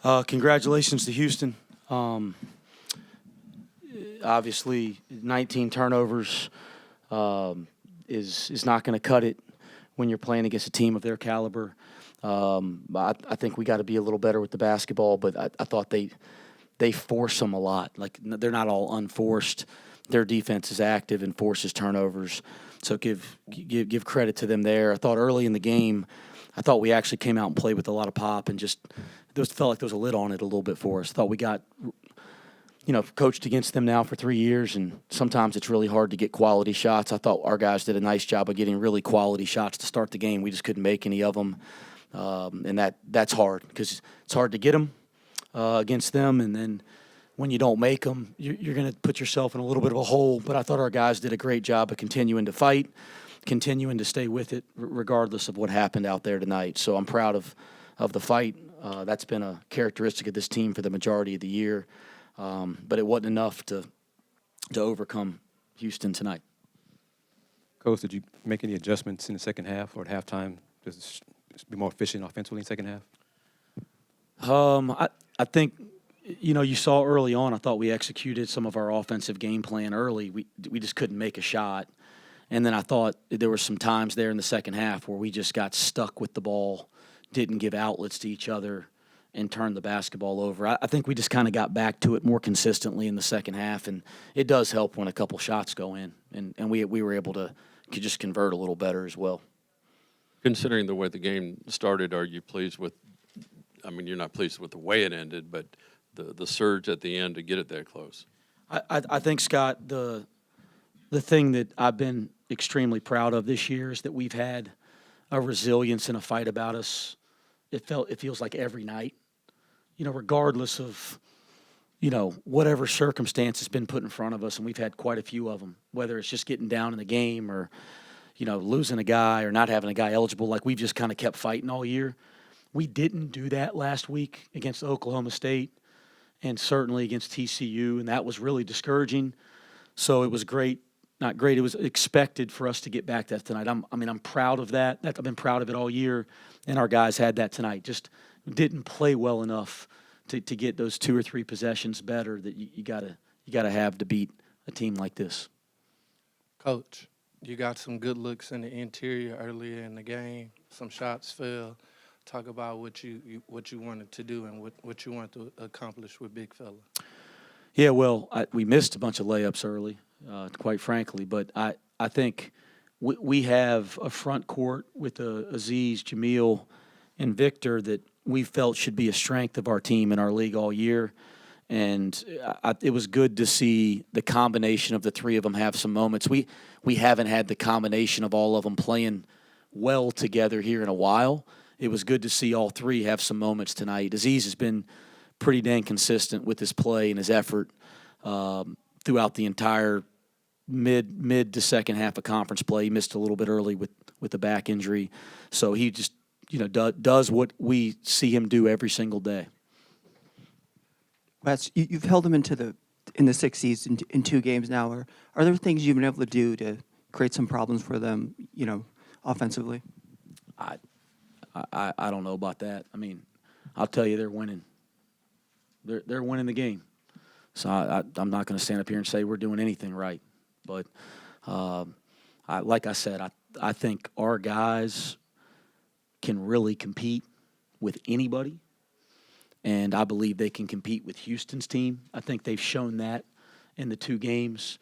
Congratulations to Houston. Obviously, 19 turnovers is not going to cut it when you're playing against a team of their caliber. I think we got to be a little better with the basketball, but I thought they force them a lot. Like, they're not all unforced. Their defense is active and forces turnovers. So give credit to them there. I thought early in the game, I thought we actually came out and played with a lot of pop and just felt like there was a lid on it a little bit for us. Thought we got, coached against them now for 3 years, and sometimes it's really hard to get quality shots. I thought our guys did a nice job of getting really quality shots to start the game. We just couldn't make any of them, and that's hard because it's hard to get them against them, and then when you don't make them, you're going to put yourself in a little bit of a hole. But I thought our guys did a great job of continuing to fight, continuing to stay with it, regardless of what happened out there tonight. So I'm proud of the fight. That's been a characteristic of this team for the majority of the year. But it wasn't enough to overcome Houston tonight. Coach, did you make any adjustments in the second half or at halftime to be more efficient offensively in the second half? I think, you saw early on, I thought we executed some of our offensive game plan early. We just couldn't make a shot. And then I thought there were some times there in the second half where we just got stuck with the ball, didn't give outlets to each other, and turned the basketball over. I think we just kind of got back to it more consistently in the second half, and it does help when a couple shots go in, and we were able to just convert a little better as well. Considering the way the game started, are you pleased with – I mean, you're not pleased with the way it ended, but the surge at the end to get it that close? I think, Scott, the thing that I've been extremely proud of this year is that we've had a resilience and a fight about us. It feels like every night, regardless of, whatever circumstance has been put in front of us, and we've had quite a few of them, whether it's just getting down in the game or, losing a guy or not having a guy eligible. Like, we've just kind of kept fighting all year. We didn't do that last week against Oklahoma State and certainly against TCU, and that was really discouraging. So it was great. Not great. It was expected for us to get back that tonight. I'm proud of that. I've been proud of it all year, and our guys had that tonight. Just didn't play well enough to get those 2 or 3 possessions better that you gotta have to beat a team like this. Coach, you got some good looks in the interior earlier in the game. Some shots fell. Talk about what you wanted to do and what you wanted to accomplish with Big Fella. Yeah, well, we missed a bunch of layups early, quite frankly. But I think we have a front court with Aziz, Jamil, and Victor that we felt should be a strength of our team in our league all year. And it was good to see the combination of the 3 of them have some moments. We haven't had the combination of all of them playing well together here in a while. It was good to see all 3 have some moments tonight. Aziz has been pretty dang consistent with his play and his effort throughout the entire mid to second half of conference play. He missed a little bit early with the back injury. So he just, does what we see him do every single day. Wes, you've held them in the 60s in 2 games now. Are there things you've been able to do to create some problems for them, offensively? I don't know about that. I mean, I'll tell you, they're winning. They're winning the game. So I'm not going to stand up here and say we're doing anything right. But like I said, I think our guys can really compete with anybody. And I believe they can compete with Houston's team. I think they've shown that in the 2 games.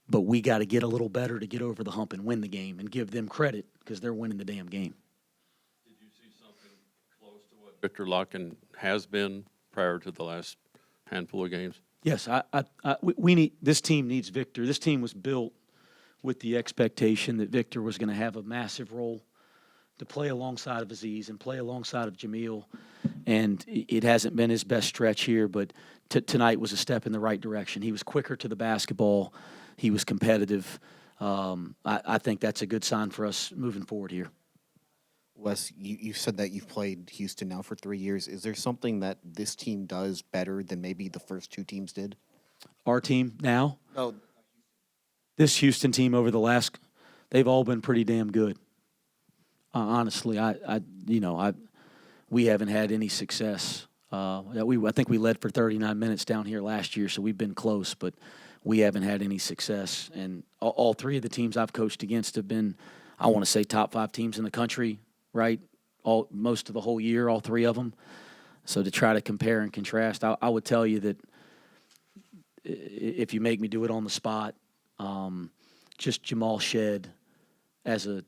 But we got to get a little better to get over the hump and win the game and give them credit because they're winning the damn game. Did you see something close to what Victor Locken has been prior to the last handful of games? Yes, we need. This team needs Victor. This team was built with the expectation that Victor was going to have a massive role to play alongside of Aziz and play alongside of Jamil. And it hasn't been his best stretch here, but tonight was a step in the right direction. He was quicker to the basketball. He was competitive. I think that's a good sign for us moving forward here. Wes, you said that you've played Houston now for 3 years. Is there something that this team does better than maybe the first 2 teams did? Our team now? No. This Houston team over the last, they've all been pretty damn good. Honestly, we haven't had any success I think we led for 39 minutes down here last year, so we've been close, but we haven't had any success. And all three of the teams I've coached against have been, I want to say, top 5 teams in the country, right? Most of the whole year, all three of them. So to try to compare and contrast, I would tell you that if you make me do it on the spot, just Jamal Shed as the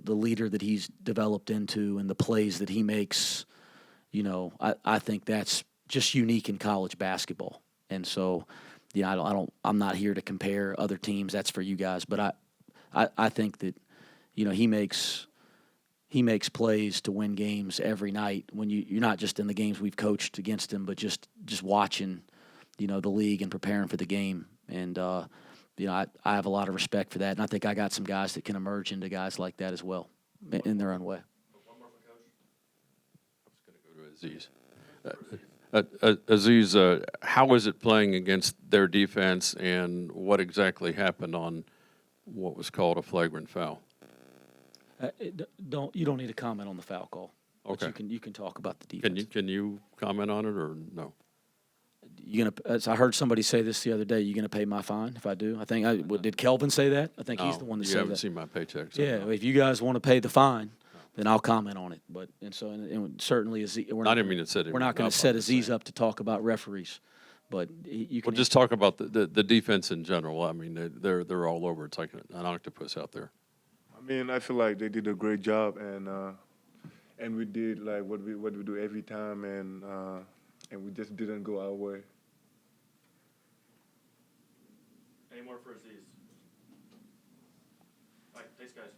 leader that he's developed into and the plays that he makes, I think that's just unique in college basketball. And so, I'm not here to compare other teams. That's for you guys. But I think that, he makes plays to win games every night when you're not just in the games we've coached against him, but just watching, the league and preparing for the game. And, I have a lot of respect for that. And I think I got some guys that can emerge into guys like that as well in their own way. One more for Coach. I was going to go to Aziz. Aziz, how is it playing against their defense, and what exactly happened on what was called a flagrant foul? You don't need to comment on the foul call. Okay. But you can talk about the defense. Can you comment on it or no? As I heard somebody say this the other day, you gonna pay my fine if I do? I think did Kelvin say that? I think he's the one that you said haven't that. seen my paycheck. So Yeah, no. if you guys want to pay the fine, then I'll comment on it. But certainly I didn't mean to set it. we're not going to set Aziz up to talk about referees. But you can Well, just talk about the defense in general. I mean, they're all over. It's like an octopus out there. I mean, I feel like they did a great job, and we did like what we do every time, and we just didn't go our way. Any more for Aziz? All right, thanks, guys.